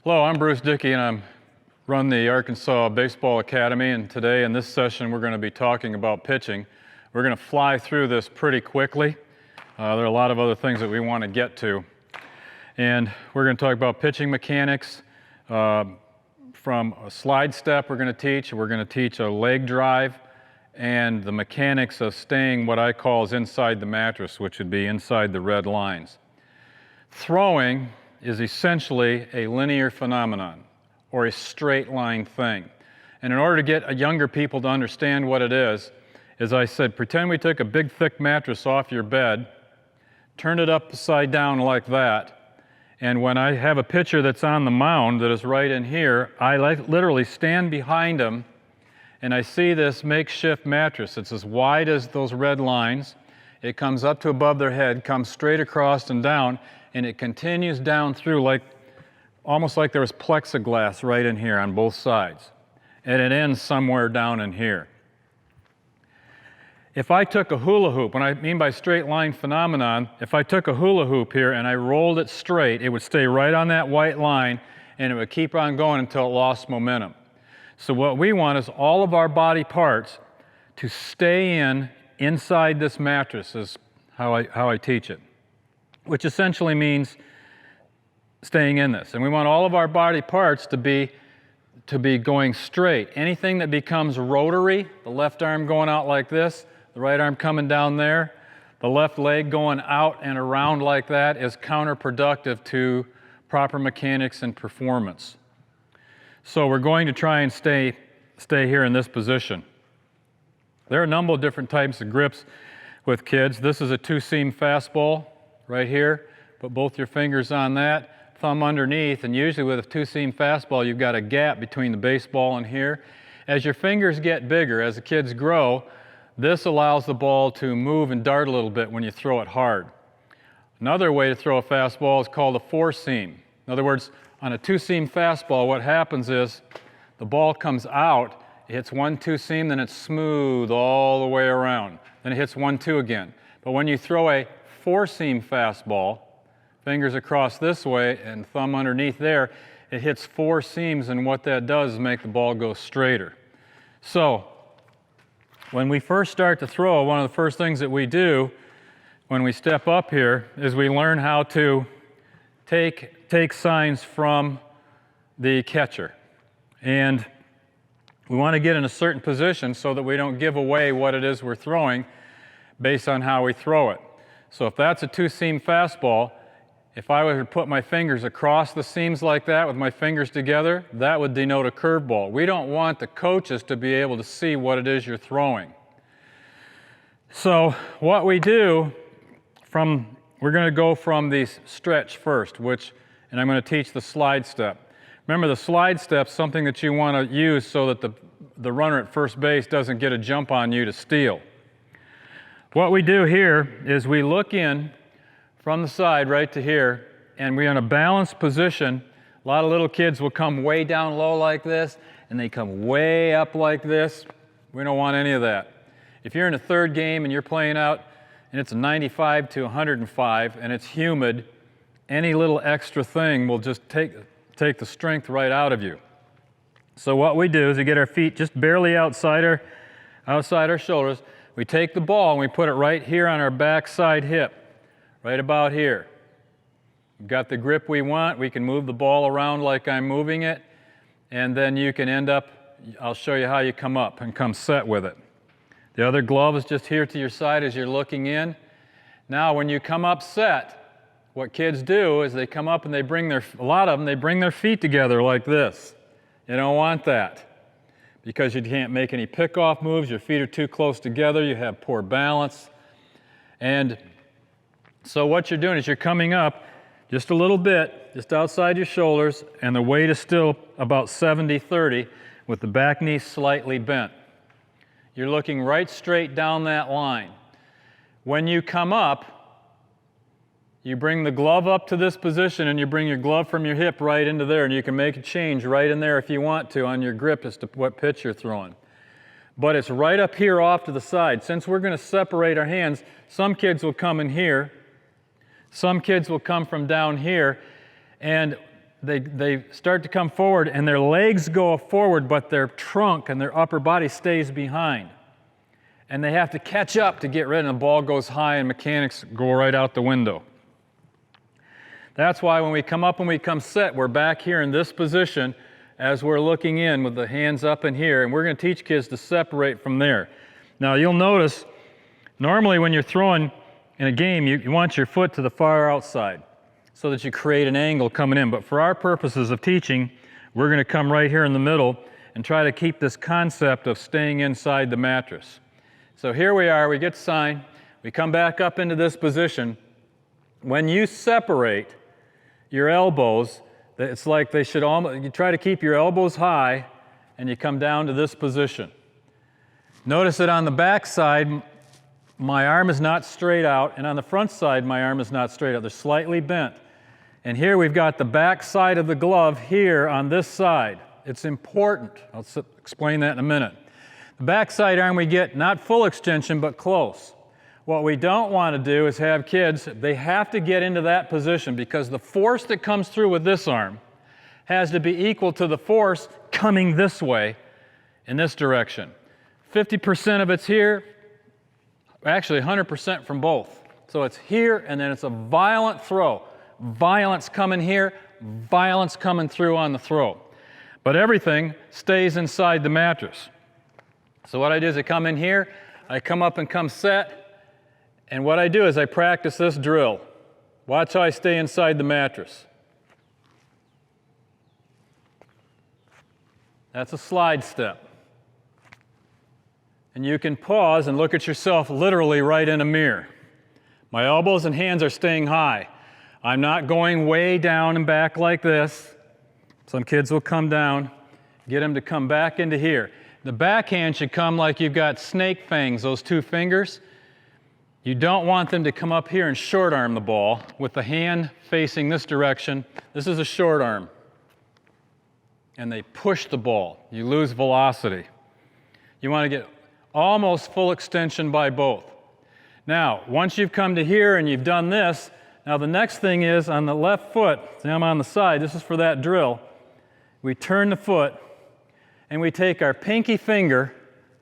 Hello, I'm Bruce Dickey, and I run the Arkansas Baseball Academy, and today in this session we're going to be talking about pitching. We're going to fly through this pretty quickly. There are a lot of other things that we want to get to. And we're going to talk about pitching mechanics. From a slide step we're going to teach a leg drive, and the mechanics of staying what I call is inside the mattress, which would be inside the red lines. Throwing is essentially a linear phenomenon, or a straight line thing. And in order to get younger people to understand what it is, as I said, pretend we took a big thick mattress off your bed, turned it upside down like that, and when I have a pitcher that's on the mound that is right in here, I literally stand behind him and I see this makeshift mattress. It's as wide as those red lines. It comes up to above their head, comes straight across and down, and it continues down through almost like there was plexiglass right in here on both sides. And it ends somewhere down in here. If I took a hula hoop, what I mean by straight line phenomenon, if I took a hula hoop here and I rolled it straight, it would stay right on that white line and it would keep on going until it lost momentum. So what we want is all of our body parts to stay inside this mattress, is how I teach it, which essentially means staying in this. And we want all of our body parts to be going straight. Anything that becomes rotary, the left arm going out like this, the right arm coming down there, the left leg going out and around like that, is counterproductive to proper mechanics and performance. So we're going to try and stay here in this position. There are a number of different types of grips with kids. This is a two-seam fastball right here. Put both your fingers on that, thumb underneath, and usually with a two-seam fastball you've got a gap between the baseball and here. As your fingers get bigger, as the kids grow, this allows the ball to move and dart a little bit when you throw it hard. Another way to throw a fastball is called a four-seam. In other words, on a two-seam fastball, what happens is the ball comes out, it hits 1-2 seam, then it's smooth all the way around. Then it hits 1-2 again. But when you throw a four-seam fastball, fingers across this way and thumb underneath there, it hits four seams, and what that does is make the ball go straighter. So when we first start to throw, one of the first things that we do when we step up here is we learn how to take signs from the catcher. And we want to get in a certain position so that we don't give away what it is we're throwing based on how we throw it. So if that's a two-seam fastball, if I were to put my fingers across the seams like that with my fingers together, that would denote a curveball. We don't want the coaches to be able to see what it is you're throwing. So what we do, we're going to go from the stretch first, and I'm going to teach the slide step. Remember, the slide step's something that you want to use so that the runner at first base doesn't get a jump on you to steal. What we do here is we look in from the side right to here, and we're in a balanced position. A lot of little kids will come way down low like this, and they come way up like this. We don't want any of that. If you're in a third game and you're playing out, and it's a 95 to 105, and it's humid, any little extra thing will just take the strength right out of you. So what we do is we get our feet just barely outside our shoulders. We take the ball and we put it right here on our back side hip, right about here. We've got the grip we want. We can move the ball around like I'm moving it, and then you can end up, I'll show you how you come up and come set with it. The other glove is just here to your side as you're looking in. Now when you come up set, what kids do is they come up and a lot of them, they bring their feet together like this. You don't want that because you can't make any pickoff moves. Your feet are too close together. You have poor balance. And so what you're doing is you're coming up just a little bit, just outside your shoulders, and the weight is still about 70-30 with the back knee slightly bent. You're looking right straight down that line. When you come up, you bring the glove up to this position and you bring your glove from your hip right into there, and you can make a change right in there if you want to on your grip as to what pitch you're throwing. But it's right up here off to the side. Since we're going to separate our hands, some kids will come in here, some kids will come from down here, and they start to come forward and their legs go forward, but their trunk and their upper body stays behind. And they have to catch up to get rid, and the ball goes high and mechanics go right out the window. That's why when we come up and we come set, we're back here in this position as we're looking in with the hands up in here, and we're going to teach kids to separate from there. Now you'll notice, normally when you're throwing in a game, you want your foot to the far outside so that you create an angle coming in. But for our purposes of teaching, we're going to come right here in the middle and try to keep this concept of staying inside the mattress. So here we are, we get signed, we come back up into this position. When you separate your elbows, it's like they should almost, you try to keep your elbows high and you come down to this position. Notice that on the back side, my arm is not straight out, and on the front side, my arm is not straight out. They're slightly bent. And here we've got the back side of the glove here on this side. It's important. I'll explain that in a minute. The back side arm we get not full extension, but close. What we don't want to do is have kids, they have to get into that position because the force that comes through with this arm has to be equal to the force coming this way in this direction. 50% of it's here, actually 100% from both. So it's here and then it's a violent throw. Violence coming here, violence coming through on the throw. But everything stays inside the mattress. So what I do is I come in here, I come up and come set, and what I do is I practice this drill. Watch how I stay inside the mattress. That's a slide step. And you can pause and look at yourself literally right in a mirror. My elbows and hands are staying high. I'm not going way down and back like this. Some kids will come down, get them to come back into here. The backhand should come like you've got snake fangs, those two fingers. You don't want them to come up here and short arm the ball with the hand facing this direction. This is a short arm. And they push the ball. You lose velocity. You want to get almost full extension by both. Now, once you've come to here and you've done this, now the next thing is on the left foot, see I'm on the side, this is for that drill. We turn the foot and we take our pinky finger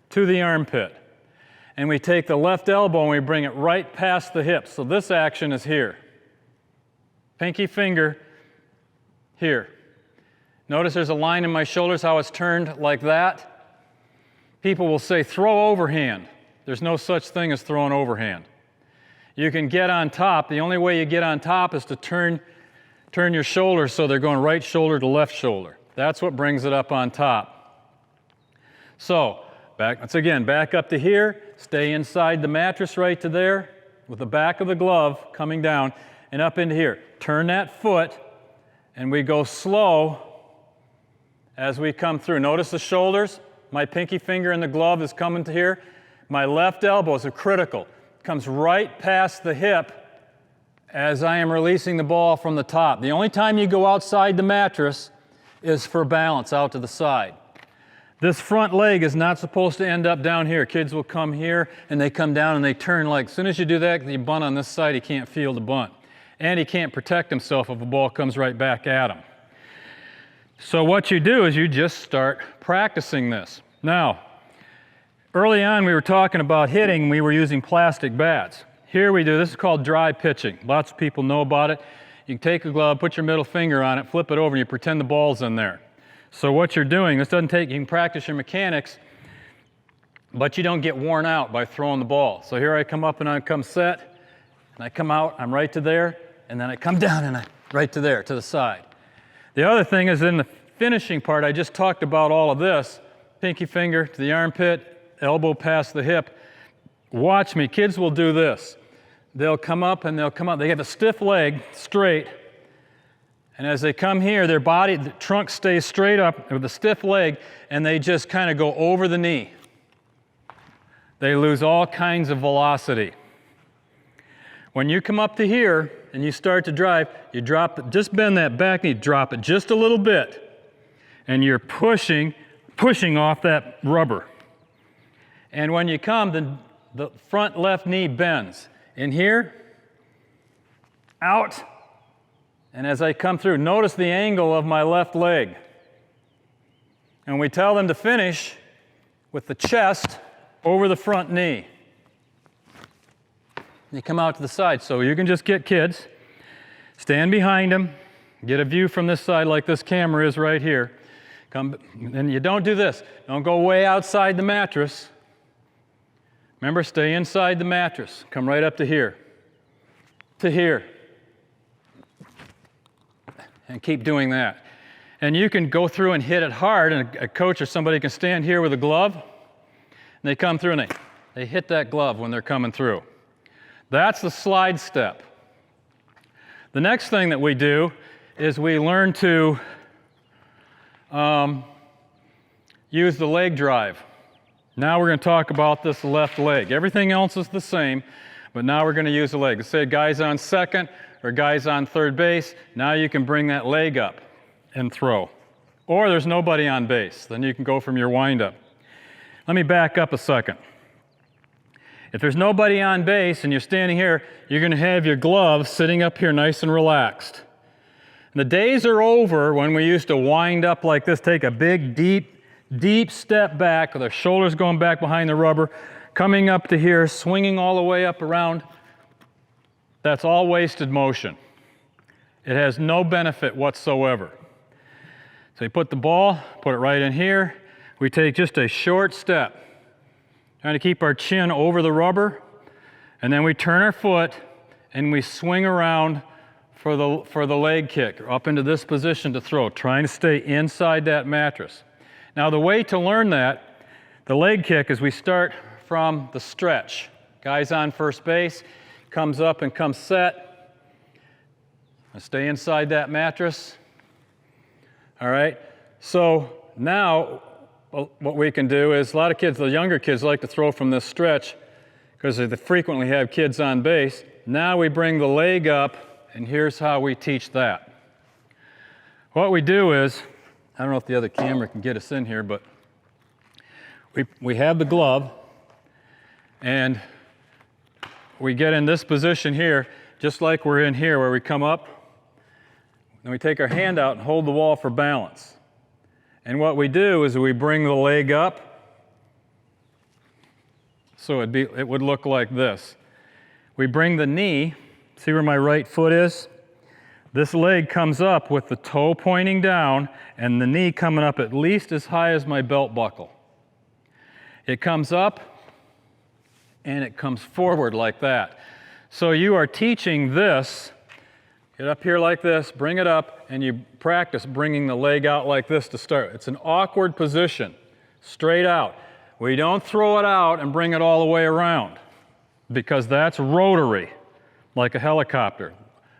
to the armpit. And we take the left elbow and we bring it right past the hips. So this action is here. Pinky finger here. Notice there's a line in my shoulders, how it's turned like that. People will say, throw overhand. There's no such thing as throwing overhand. You can get on top. The only way you get on top is to turn your shoulders so they're going right shoulder to left shoulder. That's what brings it up on top. So, once again, back up to here, stay inside the mattress right to there, with the back of the glove coming down, and up into here. Turn that foot, and we go slow as we come through. Notice the shoulders. My pinky finger in the glove is coming to here. My left elbow is critical. Comes right past the hip as I am releasing the ball from the top. The only time you go outside the mattress is for balance out to the side. This front leg is not supposed to end up down here. Kids will come here and they come down and they turn like, as soon as you do that, you bunt on this side, he can't field the bunt. And he can't protect himself if a ball comes right back at him. So what you do is you just start practicing this. Now, early on we were talking about hitting, we were using plastic bats. Here we do, this is called dry pitching. Lots of people know about it. You can take a glove, put your middle finger on it, flip it over, and you pretend the ball's in there. So what you're doing, this doesn't take, you can practice your mechanics, but you don't get worn out by throwing the ball. So here I come up and I come set, and I come out, I'm right to there, and then I come down and I right to there, to the side. The other thing is in the finishing part, I just talked about all of this, pinky finger to the armpit, elbow past the hip. Watch me, kids will do this. They'll come up and they'll come up, they have a stiff leg, straight, and as they come here, their body, the trunk stays straight up with a stiff leg, and they just kind of go over the knee. They lose all kinds of velocity. When you come up to here and you start to drive, you drop it, just bend that back knee, drop it just a little bit, and you're pushing off that rubber. And when you come, the front left knee bends. In here, out, And as I come through, notice the angle of my left leg. And we tell them to finish with the chest over the front knee. You come out to the side. So you can just get kids, stand behind them, get a view from this side like this camera is right here. And you don't do this. Don't go way outside the mattress. Remember, stay inside the mattress. Come right up to here. To here. And keep doing that. And you can go through and hit it hard, and a coach or somebody can stand here with a glove, and they come through and they hit that glove when they're coming through. That's the slide step. The next thing that we do is we learn to use the leg drive. Now we're going to talk about this left leg. Everything else is the same, but now we're going to use the leg. Let's say guys on second or guys on third base. Now you can bring that leg up and throw. Or there's nobody on base. Then you can go from your windup. Let me back up a second. If there's nobody on base and you're standing here, you're going to have your gloves sitting up here nice and relaxed. And the days are over when we used to wind up like this, take a big, deep step back with our shoulders going back behind the rubber, coming up to here, swinging all the way up around. That's all wasted motion. It has no benefit whatsoever. So you put the ball, put it right in here. We take just a short step, trying to keep our chin over the rubber, and then we turn our foot and we swing around for the leg kick, or up into this position to throw, trying to stay inside that mattress. Now the way to learn that, the leg kick, is we start from the stretch. Guys on first base, comes up and comes set. Stay inside that mattress. All right, so now what we can do is, a lot of kids, the younger kids, like to throw from this stretch because they frequently have kids on base. Now we bring the leg up, and here's how we teach that. What we do is, I don't know if the other camera can get us in here, but we have the glove, and we get in this position here, just like we're in here, where we come up, and we take our hand out and hold the wall for balance. And what we do is we bring the leg up, so it would look like this. We bring the knee, see where my right foot is? This leg comes up with the toe pointing down and the knee coming up at least as high as my belt buckle. It comes up and it comes forward like that. So you are teaching this. Get up here like this, bring it up, and you practice bringing the leg out like this to start. It's an awkward position, straight out. We don't throw it out and bring it all the way around, because that's rotary, like a helicopter.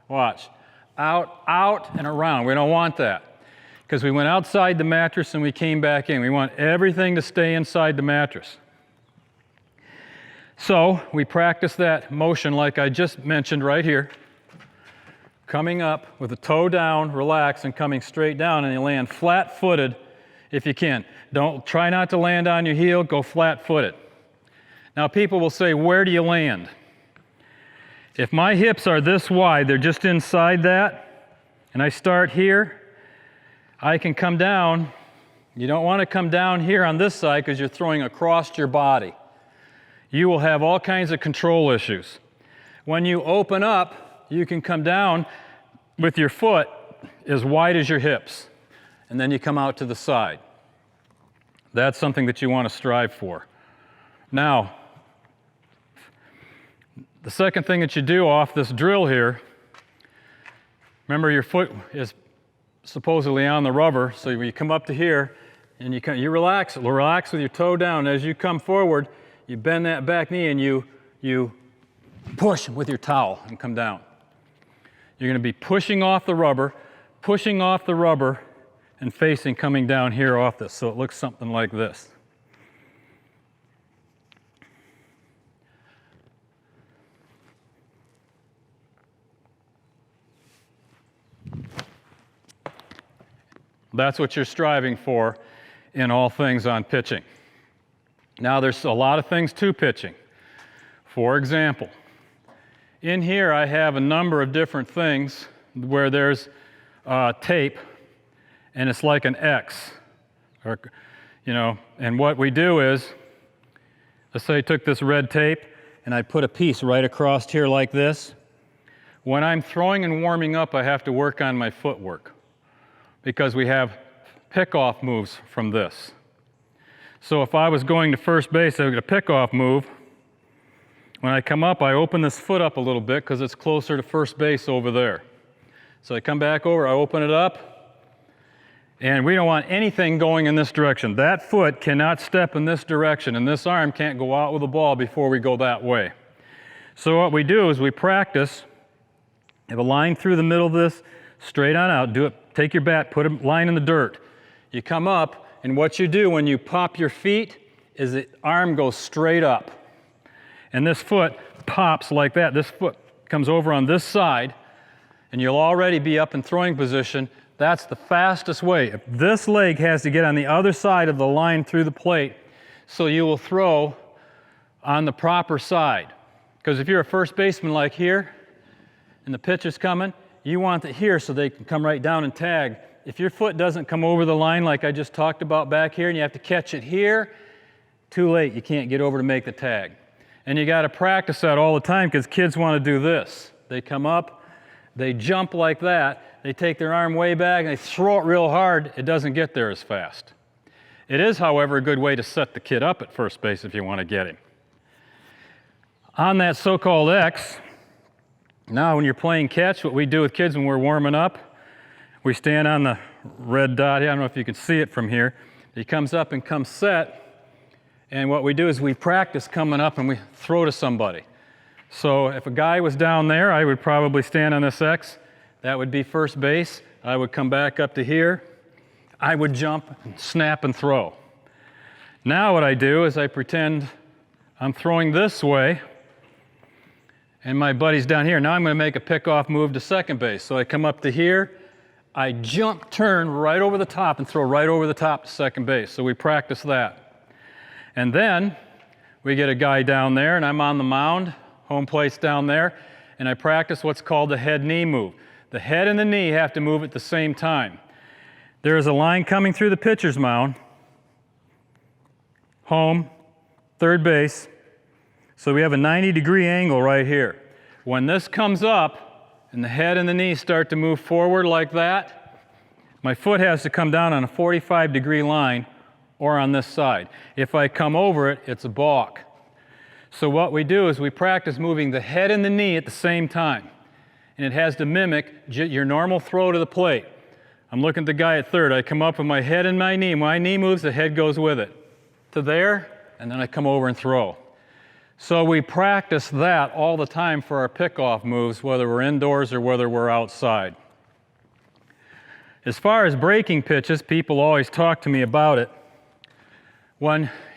Watch, out, and around. We don't want that, because we went outside the mattress and we came back in. We want everything to stay inside the mattress. So we practice that motion like I just mentioned right here. Coming up with the toe down, relax, and coming straight down, and you land flat-footed if you can. Try not to land on your heel, go flat-footed. Now people will say, where do you land? If my hips are this wide, they're just inside that, and I start here, I can come down. You don't want to come down here on this side because you're throwing across your body. You will have all kinds of control issues. When you open up, you can come down with your foot as wide as your hips, and then you come out to the side. That's something that you want to strive for. Now, the second thing that you do off this drill here, remember your foot is supposedly on the rubber, so when you come up to here, and you relax with your toe down. As you come forward, you bend that back knee and you push with your towel and come down. You're going to be pushing off the rubber, and facing, coming down here off this, so it looks something like this. That's what you're striving for in all things on pitching. Now, there's a lot of things to pitching. For example, in here I have a number of different things where there's tape, and it's like an X, or, and what we do is, let's say I took this red tape and I put a piece right across here like this. When I'm throwing and warming up, I have to work on my footwork because we have pickoff moves from this. So if I was going to first base, I would get a pickoff move. When I come up, I open this foot up a little bit because it's closer to first base over there. So I come back over, I open it up, and we don't want anything going in this direction. That foot cannot step in this direction, and this arm can't go out with the ball before we go that way. So what we do is we practice, have a line through the middle of this, straight on out, do it, take your bat, put a line in the dirt. You come up, and what you do when you pop your feet is the arm goes straight up. And this foot pops like that. This foot comes over on this side, and you'll already be up in throwing position. That's the fastest way. If this leg has to get on the other side of the line through the plate, so you will throw on the proper side. Because if you're a first baseman like here, and the pitch is coming, you want it here so they can come right down and tag. If your foot doesn't come over the line like I just talked about back here, and you have to catch it here, too late, you can't get over to make the tag. And you got to practice that all the time because kids want to do this. They come up, they jump like that, they take their arm way back, and they throw it real hard. It doesn't get there as fast. It is, however, a good way to set the kid up at first base if you want to get him. On that so-called X, now when you're playing catch, what we do with kids when we're warming up, we stand on the red dot here. I don't know if you can see it from here. He comes up and comes set. And what we do is we practice coming up and we throw to somebody. So if a guy was down there, I would probably stand on this X. That would be first base. I would come back up to here. I would jump, and snap, and throw. Now what I do is I pretend I'm throwing this way, and my buddy's down here. Now I'm going to make a pickoff move to second base. So I come up to here. I jump, turn right over the top, and throw right over the top to second base. So we practice that. And then we get a guy down there, and I'm on the mound, home plate's down there, and I practice what's called the head-knee move. The head and the knee have to move at the same time. There is a line coming through the pitcher's mound, home, third base, so we have a 90-degree angle right here. When this comes up, and the head and the knee start to move forward like that, my foot has to come down on a 45-degree line or on this side. If I come over it, it's a balk. So what we do is we practice moving the head and the knee at the same time. And it has to mimic your normal throw to the plate. I'm looking at the guy at third. I come up with my head and my knee. My knee moves, the head goes with it. To there, and then I come over and throw. So we practice that all the time for our pickoff moves, whether we're indoors or whether we're outside. As far as breaking pitches, people always talk to me about it.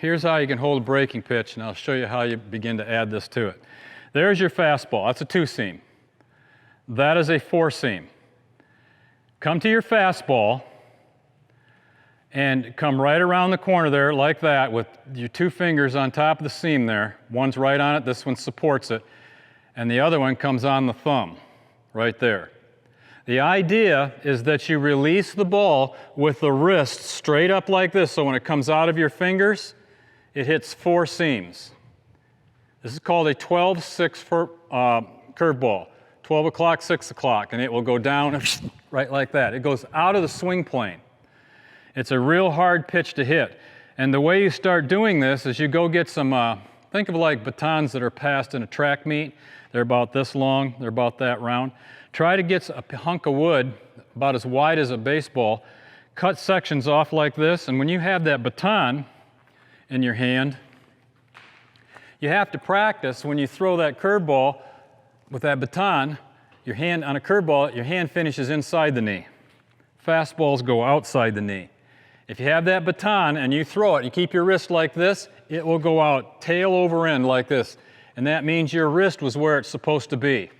Here's how you can hold a breaking pitch, and I'll show you how you begin to add this to it. There's your fastball. That's a two-seam. That is a four-seam. Come to your fastball and come right around the corner there like that with your two fingers on top of the seam there. One's right on it, this one supports it, and the other one comes on the thumb right there. The idea is that you release the ball with the wrist straight up like this, so when it comes out of your fingers, it hits four seams. This is called a 12-6 curveball. 12 o'clock, 6 o'clock, and it will go down right like that. It goes out of the swing plane. It's a real hard pitch to hit. And the way you start doing this is you go get some, think of like batons that are passed in a track meet. They're about this long, they're about that round. Try to get a hunk of wood about as wide as a baseball, cut sections off like this, and when you have that baton in your hand, you have to practice when you throw that curveball with that baton, your hand on a curveball, your hand finishes inside the knee. Fastballs go outside the knee. If you have that baton and you throw it, you keep your wrist like this, it will go out tail over end like this. And that means your wrist was where it's supposed to be.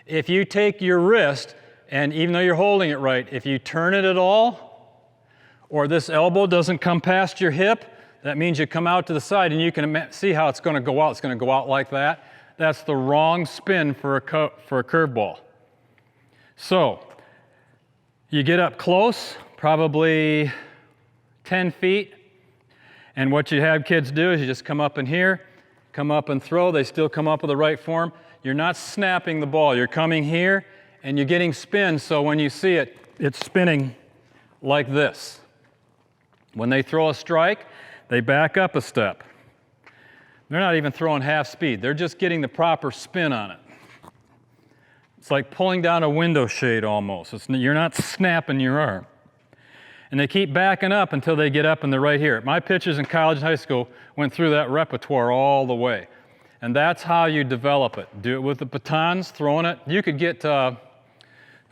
If you take your wrist, and even though you're holding it right, if you turn it at all, or this elbow doesn't come past your hip, that means you come out to the side, and you can see how it's going to go out. It's going to go out like that. That's the wrong spin for a curveball. So you get up close, probably 10 feet, and what you have kids do is you just come up in here, come up and throw. They still come up with the right form. You're not snapping the ball. You're coming here, and you're getting spin, so when you see it, it's spinning like this. When they throw a strike, they back up a step. They're not even throwing half speed. They're just getting the proper spin on it. It's like pulling down a window shade almost. You're not snapping your arm. And they keep backing up until they get up and they're right here. My pitchers in college and high school went through that repertoire all the way. And that's how you develop it. Do it with the batons, throwing it. You could get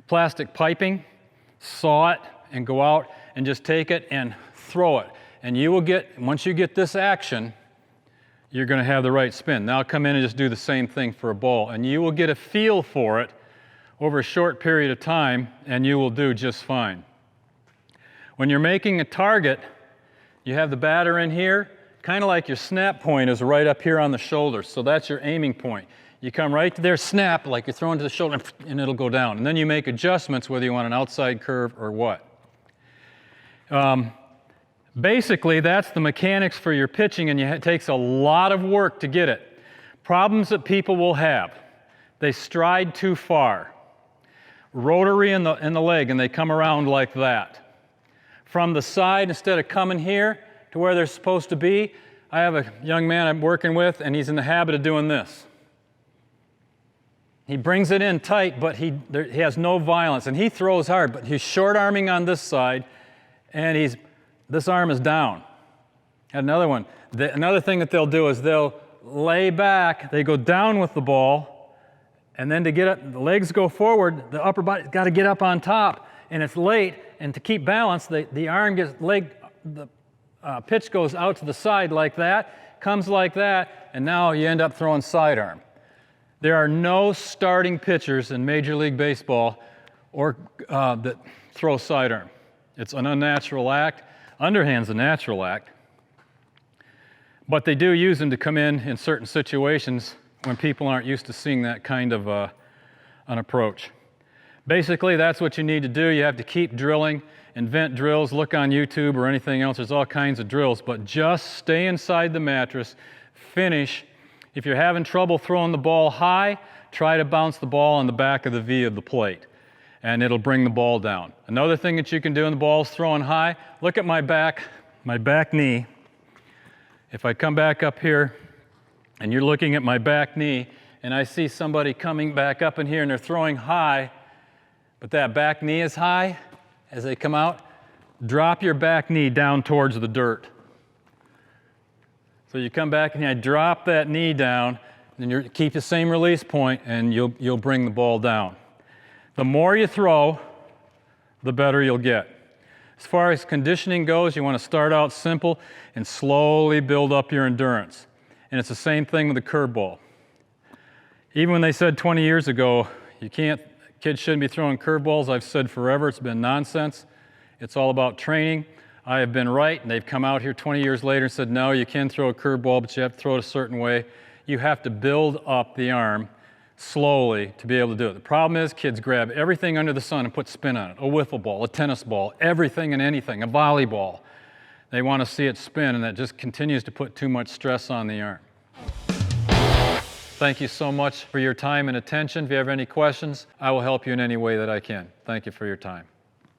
plastic piping, saw it, and go out and just take it and throw it. And you will get, once you get this action, you're going to have the right spin. Now come in and just do the same thing for a ball, and you will get a feel for it over a short period of time, and you will do just fine. When you're making a target, you have the batter in here, kind of like your snap point is right up here on the shoulder, so that's your aiming point. You come right to their snap, like you're throwing to the shoulder, and it'll go down. And then you make adjustments, whether you want an outside curve or what. Basically, that's the mechanics for your pitching, and it takes a lot of work to get it. Problems that people will have: they stride too far, rotary in the leg, and they come around like that. From the side, instead of coming here to where they're supposed to be, I have a young man I'm working with, and he's in the habit of doing this. He brings it in tight, but he has no violence, and he throws hard, but he's short-arming on this side, and this arm is down. Another one. Another thing that they'll do is they'll lay back, they go down with the ball, and then to get up, the legs go forward, the upper body's got to get up on top, and it's late, and to keep balance, the arm gets, the pitch goes out to the side like that, comes like that, and now you end up throwing sidearm. There are no starting pitchers in Major League Baseball that throw sidearm. It's an unnatural act. Underhand's a natural act. But they do use them to come in certain situations when people aren't used to seeing that kind of an approach. Basically, that's what you need to do. You have to keep drilling, invent drills, look on YouTube or anything else. There's all kinds of drills, but just stay inside the mattress, finish. If you're having trouble throwing the ball high, try to bounce the ball on the back of the V of the plate, and it'll bring the ball down. Another thing that you can do when the ball's throwing high, look at my back knee. If I come back up here, and you're looking at my back knee, and I see somebody coming back up in here and they're throwing high, but that back knee is high as they come out, drop your back knee down towards the dirt. So you come back and I drop that knee down, and you keep the same release point, and you'll bring the ball down. The more you throw, the better you'll get. As far as conditioning goes, you want to start out simple and slowly build up your endurance. And it's the same thing with the curveball. Even when they said 20 years ago, kids shouldn't be throwing curveballs, I've said forever, it's been nonsense. It's all about training. I have been right, and they've come out here 20 years later and said, no, you can throw a curveball, but you have to throw it a certain way. You have to build up the arm slowly to be able to do it. The problem is kids grab everything under the sun and put spin on it. A wiffle ball, a tennis ball, everything and anything, a volleyball. They want to see it spin, and that just continues to put too much stress on the arm. Thank you so much for your time and attention. If you have any questions, I will help you in any way that I can. Thank you for your time.